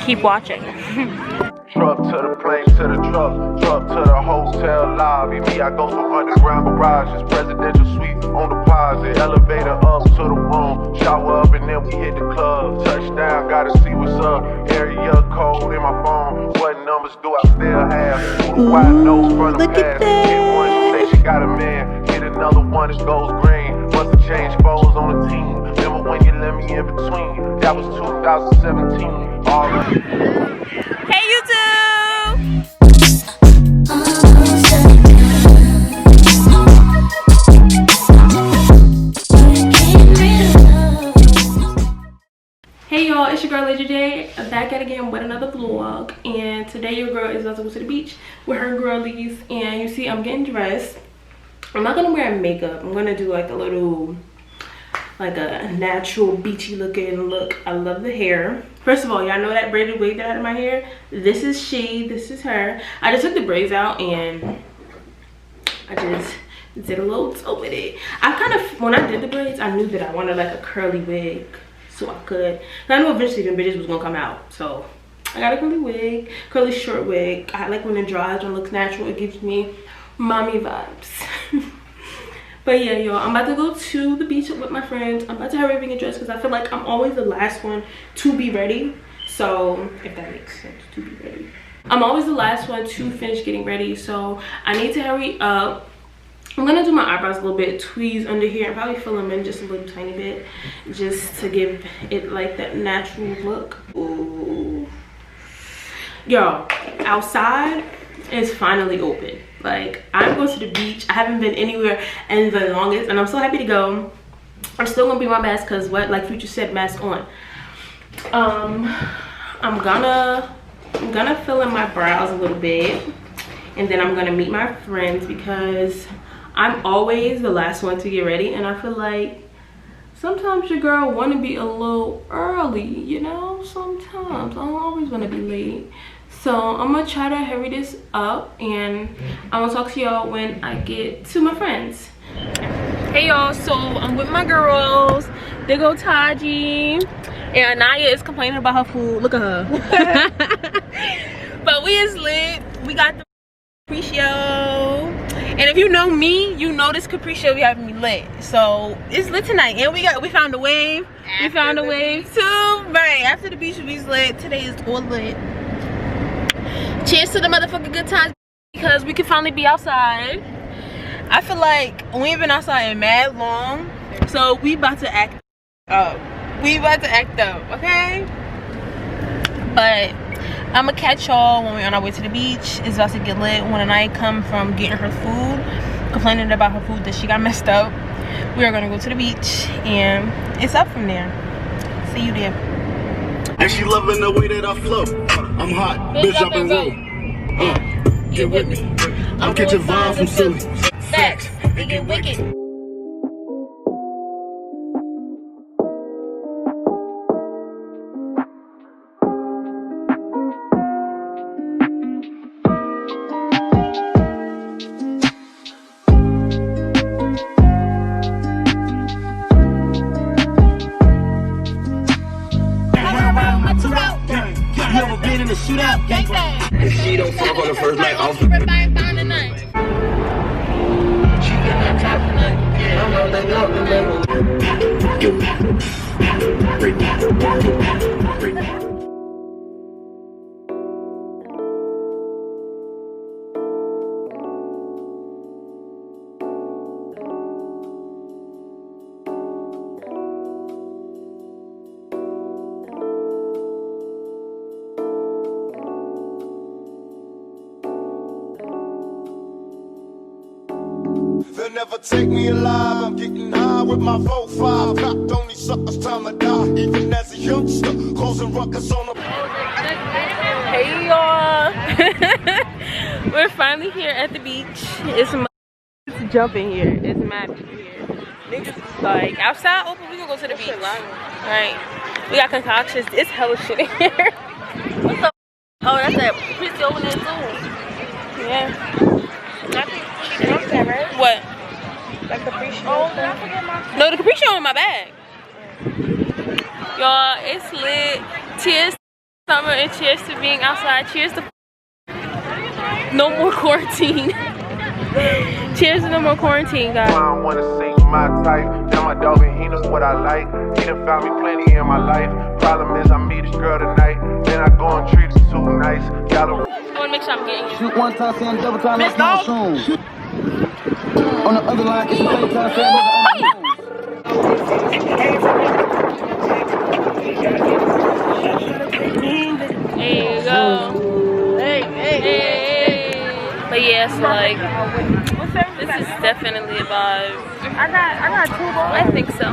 keep watching. Truck to the plane, to the truck to the hotel lobby. Me, I go from underground garages, presidential suite on deposit, elevator up to the room, shower up and then we hit the club. Touchdown, gotta see what's up. Area code in my phone. What numbers do I still have? Wide nose from the past. Get one, she say she got a man. Get another one, it goes green. Must have changed foes on the team. Remember when you let me in between? That was 2017. Hey YouTube! Hey y'all, it's your girl Lady J, back at again with another vlog. And today your girl is about to go to the beach with her girlies. And you see I'm getting dressed. I'm not gonna wear makeup. I'm gonna do like a little, like a natural beachy looking look. I love the hair. First of all, y'all know that braided wig that I had in my hair? This is she, this is her. I just took the braids out and I just did a little toe with it. I kind of, when I did the braids, I knew that I wanted like a curly wig so I could. And I knew eventually them bitches was gonna come out. So I got a curly wig, curly short wig. I like when it dries and looks natural. It gives me mommy vibes. But yeah, y'all, I'm about to go to the beach with my friends. I'm about to hurry up and get dressed because I feel like I'm always the last one to be ready. So, if that makes sense, to be ready. I'm always the last one to finish getting ready. So, I need to hurry up. I'm going to do my eyebrows a little bit, tweeze under here, and probably fill them in just a little tiny bit. Just to give it like that natural look. Ooh. Y'all, outside is finally open. Like, I'm going to the beach. I haven't been anywhere in the longest and I'm so happy to go. I'm still gonna be my mask because what, like Future said, mask on. I'm gonna fill in my brows a little bit and then I'm gonna meet my friends because I'm always the last one to get ready and I feel like sometimes your girl want to be a little early, you know. Sometimes I don't always want to be late. So I'm gonna try to hurry this up and I'm gonna talk to y'all when I get to my friends. Hey y'all, so I'm with my girls. They go Taji and Anaya is complaining about her food. Look at her. But we is lit. We got the Capri Show. And if you know me, you know this Capri Show be having me lit. So it's lit tonight. And we found a wave. We found a wave too. Right, after the beach we lit. Today is all lit. Cheers to the motherfucking good times because we can finally be outside. I feel like we ain't been outside in mad long, so we about to act up. We about to act up, okay? But I'm gonna catch y'all when we're on our way to the beach. It's about to get lit. When I come from getting her food, complaining about her food that she got messed up, we are gonna go to the beach and it's up from there. See you there. And she loving the way that I flow. I'm hot, bitch up and roll. Get with me. I'm catching vibes from silly. Facts, they get wicked. Shootout, gang. If she don't fuck on the first night, I'll Everybody find a night. She get that top of night. I'm rolling up the level. They'll never take me alive. I'm getting high with my 4-5. Cocked on these suckers, time to die. Even as a youngster, causing ruckus on the. Hey y'all. We're finally here at the beach. It's jumping here. It's mad people here. Niggas is like outside open. We gonna go to the beach. Right. We got concoctions. It's hella shit in here. What's up? Oh, that's that Chrissy over there too. Yeah. Right? What? Like Capri Show? Oh, did I forget my... No, the Capri Show in my bag. Y'all, it's lit. Tears Summer and cheers to being outside. Cheers to no more quarantine. Cheers to no more quarantine, guys. I don't wanna sing my type. Now my dog and he knows what I like. He done found me plenty in my life. Problem is I meet this girl tonight. Then I go and treat her too nice. Gotta I wanna make sure I'm getting it. Shoot one time, saying double time, that's not soon. On the other line, it's the same time, saying There you go. Hey. But yeah, so like, this is definitely a vibe. I got 2 balls. I think so.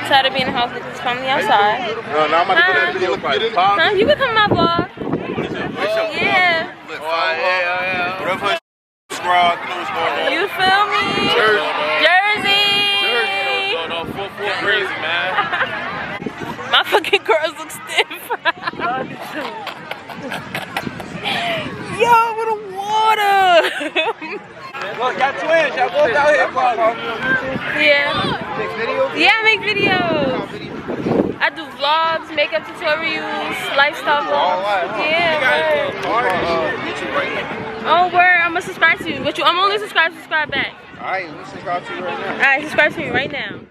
Tired of being in the house with this family outside. No, I'm about to get that video by the pop. Huh? You can come in my vlog. Yeah. Whatever squad, you know what's going on. You feel me? Jersey. No, 4-4 crazy, man. My fucking girls look stiff. Yo, with the water. Look, y'all twins, y'all both out here, Yeah. Yeah, I make videos. I do vlogs, makeup tutorials, lifestyle vlogs. Yeah, word. Oh, word, I'm gonna subscribe to you. But I'm only subscribed to subscribe back. Alright, let's subscribe to you right now. Alright, subscribe to me right now.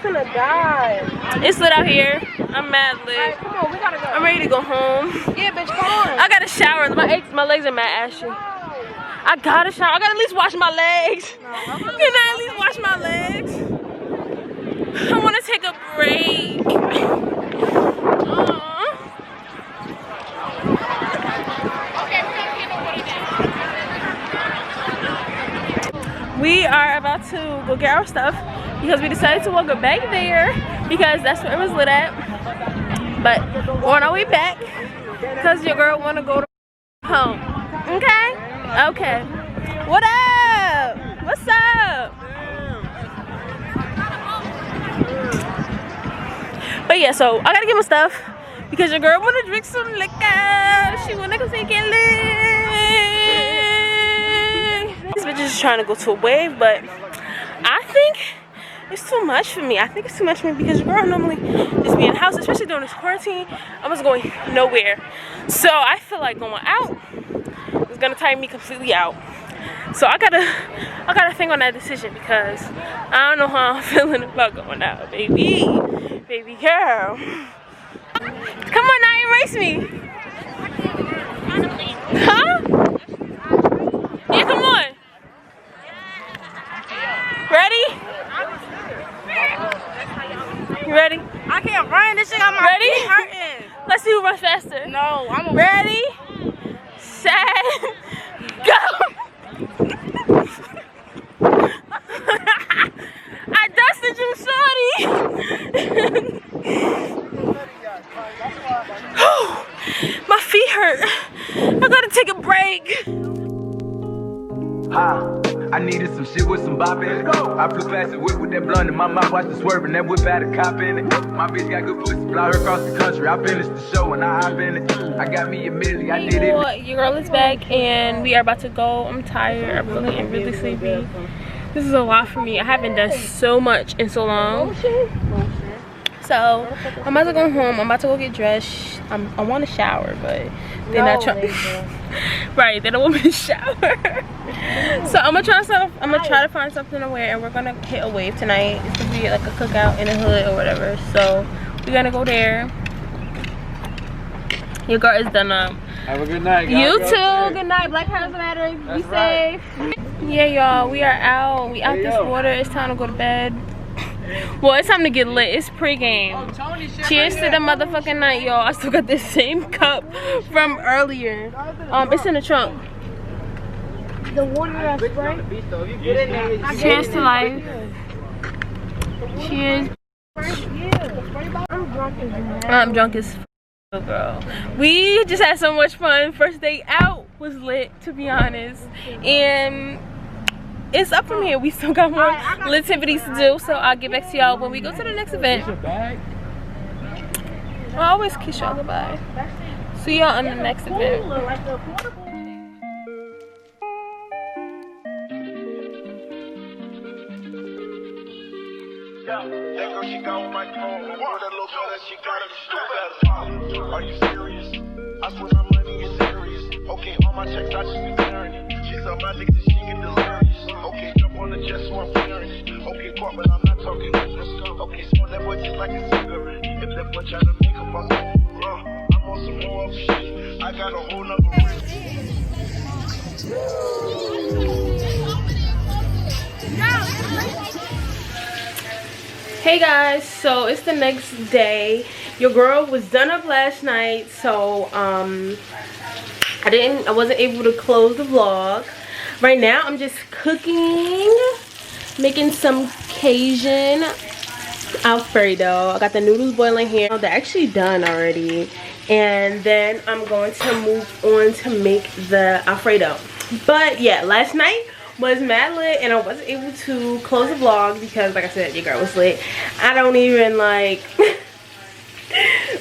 Finna die. It's lit out here. I'm mad lit. Right, come on, we gotta go. I'm ready to go home. Yeah, bitch, come on. I gotta shower. My legs are mad ashy. I gotta shower. I gotta at least wash my legs. Can I at least wash my legs? I wanna take a break. We are about to go get our stuff because we decided to walk back there because that's where it was lit at. But we're on our way back because your girl wanna go to home. Okay? Okay. What up? What's up? But yeah, so I gotta get my stuff because your girl wanna drink some liquor. She wanna go take it lit. This bitch is trying to go to a wave, but I think it's too much for me. I think it's too much for me because your girl normally just be in the house, especially during this quarantine. I was going nowhere. So I feel like going out is gonna tire me completely out. So I gotta think on that decision because I don't know how I'm feeling about going out, baby. Baby girl. Come on now, erase me. Huh? Yeah, come on. Ready? You ready? I can't run. This shit got my feet hurting. Let's see who runs faster. No, I'm ready, set, go. I dusted you, shorty. My feet hurt. I gotta take a break. I needed some shit with some bop in it. I flew past the whip with that blunt in my mouth, watched it swerving. That whip had a cop in it. My bitch got good pussy, fly her across the country. I finished the show and I hop in it. I got me a milli, I did it. Your girl is back and we are about to go. I'm tired. I really am really sleepy. This is a lot for me. I haven't done so much in so long. So I'm about to go home. I'm about to go get dressed. I want to shower, but they're not trying. Right, they don't want me to shower. So I'm gonna try to find something to wear, and we're gonna hit a wave tonight. It's gonna be like a cookout in the hood or whatever. So we're gonna go there. Your girl is done up. Have a good night, guys. You too. Good night. Black Lives Matter. Be safe. Yeah, y'all. We are out. We out this water. It's time to go to bed. Well, it's time to get lit. It's pre-game. Cheers to the motherfucking night, y'all. I still got this same cup from earlier. It's in the trunk. The water that's right. Cheers to life. Cheers. I'm drunk as f, girl. We just had so much fun. First day out was lit, to be honest. And it's up from here. We still got more lit activities to do, so I'll get back to y'all when we go to the next event. I always kiss y'all goodbye. See y'all on the next event. That girl, she got my phone. That little better, she got it. Are you serious? I swear my money is serious. Okay, all my checks, I just be clearing it. She's on my niggas, she get delirious. Okay, jump on the jet, so I'm clearing it. Okay, pop, but I'm not talking. Okay, smoke that boy just like a cigarette. If that boy try to make up my phone, I'm on some more other shit. I got a whole nother risk. Hey guys, so it's the next day. Your girl was done up last night, so I wasn't able to close the vlog. Right now I'm just cooking, making some Cajun Alfredo. I got the noodles boiling here. They're actually done already, and then I'm going to move on to make the Alfredo. But yeah, last night was mad lit, and I wasn't able to close the vlog because, like I said, your girl was lit. I don't even like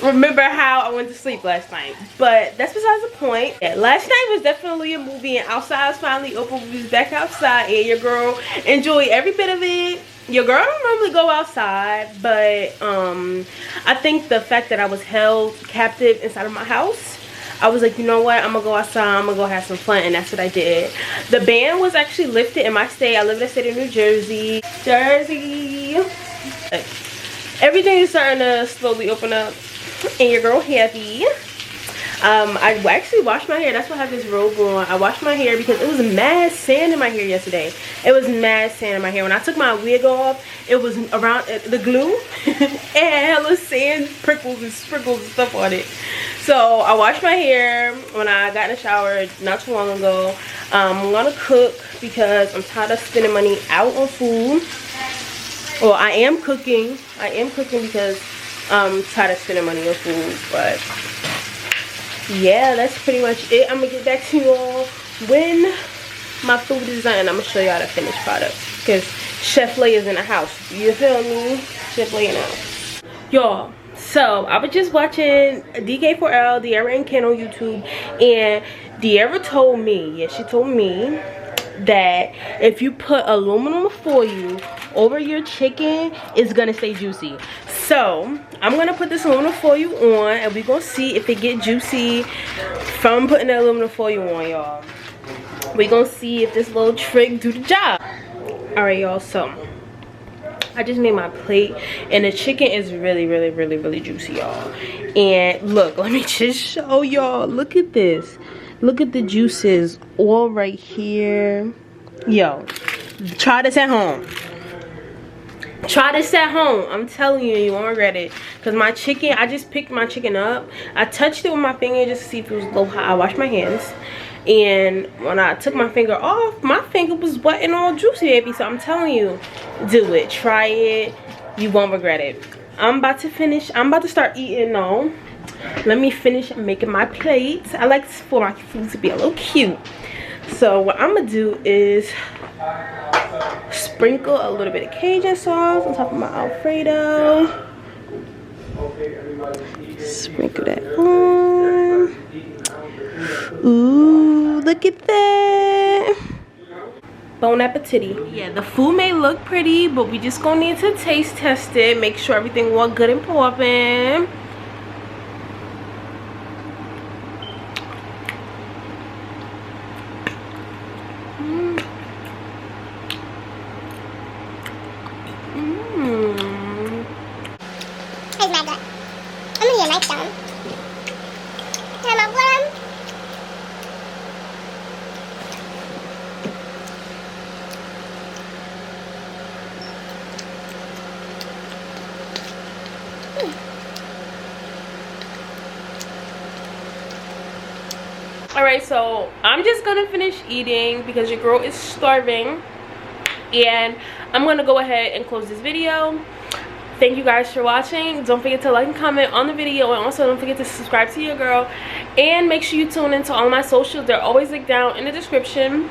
remember how I went to sleep last night, but that's besides the point. Yeah, last night was definitely a movie, and outside was finally open. We was back outside, and your girl enjoyed every bit of it. Your girl don't normally go outside, but I think the fact that I was held captive inside of my house, I was like, you know what, I'm gonna go outside, I'm gonna go have some fun, and that's what I did. The ban was actually lifted in my state. I live in the state of New Jersey. Everything is starting to slowly open up, and your girl happy. I actually washed my hair. That's why I have this robe on. I washed my hair because it was mad sand in my hair yesterday. It was mad sand in my hair. When I took my wig off, it was around the glue and hella sand, prickles and sprinkles and stuff on it. So I washed my hair when I got in the shower not too long ago. I'm gonna cook because I'm tired of spending money out on food. Well, I am cooking because I'm tired of spending money on food. But yeah, that's pretty much it. I'm gonna get back to you all when my food is done. I'm gonna show y'all the finished product because Chef Lay is in the house. You feel me? Chef Lay in the house. Y'all, so I was just watching DK4L, De'Ara and Ken on YouTube, and De'Ara told me, yeah, she told me that if you put aluminum foil over your chicken, it's gonna stay juicy. So I'm gonna put this aluminum foil on, and we're gonna see if it get juicy from putting the aluminum foil on, y'all. We're gonna see if this little trick do the job. All right, y'all, so I just made my plate, and the chicken is really juicy, y'all. And look, let me just show y'all. Look at this. Look at the juices all right here. Yo, try this at home. Try this at home. I'm telling you, you won't regret it. Because my chicken, I just picked my chicken up. I touched it with my finger just to see if it was a little hot. I washed my hands. And when I took my finger off, my finger was wet and all juicy, baby. So I'm telling you, do it. Try it. You won't regret it. I'm about to finish. I'm about to start eating now. Let me finish making my plates. I like for my food to be a little cute. So what I'm gonna do is sprinkle a little bit of Cajun sauce on top of my Alfredo. Sprinkle that on. Ooh, look at that. Bon appetit. Yeah, the food may look pretty, but we just gonna need to taste test it. Make sure everything was good and popping. Here's my gut. I'm gonna get a knife down. Can I blood? Alright, so I'm just gonna finish eating because your girl is starving, and I'm gonna go ahead and close this video. Thank you guys for watching. Don't forget to like and comment on the video, and also don't forget to subscribe to your girl, and make sure you tune into all my socials. They're always linked down in the description.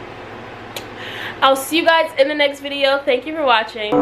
I'll see you guys in the next video. Thank you for watching.